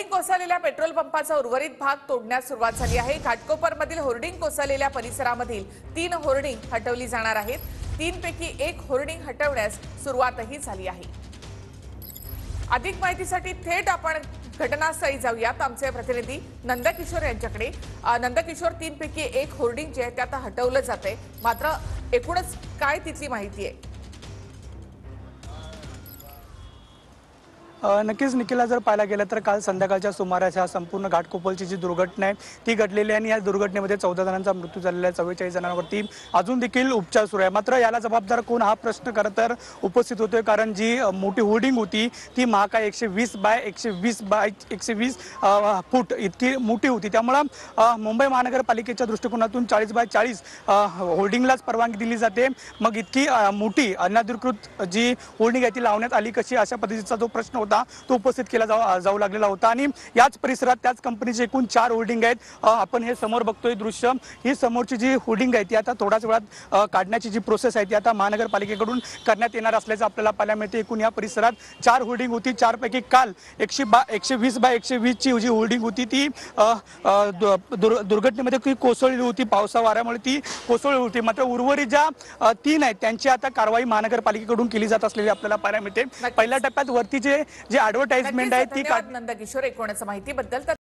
Hoarding कोसळलेल्या petrol पंपाचा उर्वरित भाग तोडण्यास सुरुवात झाली आहे। घाटकोपरमधील होर्डिंग कोसळलेल्या परिसरामधील 3 होर्डिंग हटवली जाणार आहेत। 3 पैकी 1 होर्डिंग हटवण्यास सुरुवातही झाली आहे। अधिक माहितीसाठी थेट आपण घटनास्थळी जाऊयात। आमचे प्रतिनिधी नंदकिशोर यांच्याकडे। नंदकिशोर, 3 पैकी 1 होर्डिंग जे आहे ते आता हटवलं जाते, मात्र एकूणच काय तिथली माहिती आहे? नक्कीच निखिला, जर पाहायला गेलं तर काल संध्याकाळच्या सुमारास ह्या संपूर्ण घाटकोपरची जी दुर्घटना आहे ती घडलेली आहे आणि या दुर्घटनेमध्ये 14 जणांचा मृत्यू झालेला आहे। 44 जणांवरती अजून देखील उपचार सुरू आहे। मात्र याला जबाबदार कोण हा प्रश्न खरं तर उपस्थित होतोय, कारण जी मोठी होर्डिंग होती ती महाकाय 120 बाय 120 फूट इतकी मोठी होती। त्यामुळं मुंबई महानगरपालिकेच्या दृष्टिकोनातून 40 बाय 40 होर्डिंगलाच परवानगी दिली जाते। मग इतकी मोठी अनधिकृत जी होर्डिंग आहे ती लावण्यात आली कशी, अशा पद्धतीचा जो प्रश्न होता तो उपस्थित केला जाऊ लागलेला होता। आणि याच परिसरात त्याच कंपनीचे एकूण 4 होर्डिंग आहेत। आपण हे समोर बघतोय दृश्य, ही समोरची जी होर्डिंग आहे ती आता थोड्याच वेळात काढण्याची जी प्रोसेस आहे ती आता महानगरपालिकेकडून करण्यात येणार असल्याचं आपल्याला पाहायला मिळते। एकूण या परिसरात 4 होर्डिंग होती। 4 पैकी काल 120 बाय 120 ची जी होर्डिंग होती ती दुर्घटनेमध्ये कोसळली होती। पावसा वाऱ्यामुळे ती कोसळली होती। मात्र उर्वरित ज्या 3 आहेत त्यांची आता कारवाई महानगरपालिकेकडून केली जात असलेली आपल्याला पाहायला मिळते। पहिल्या टप्प्यात वरती जे ॲडव्हर्टाइजमेंट आहे ती नंदकिशोर एकूणच माहितीबद्दल।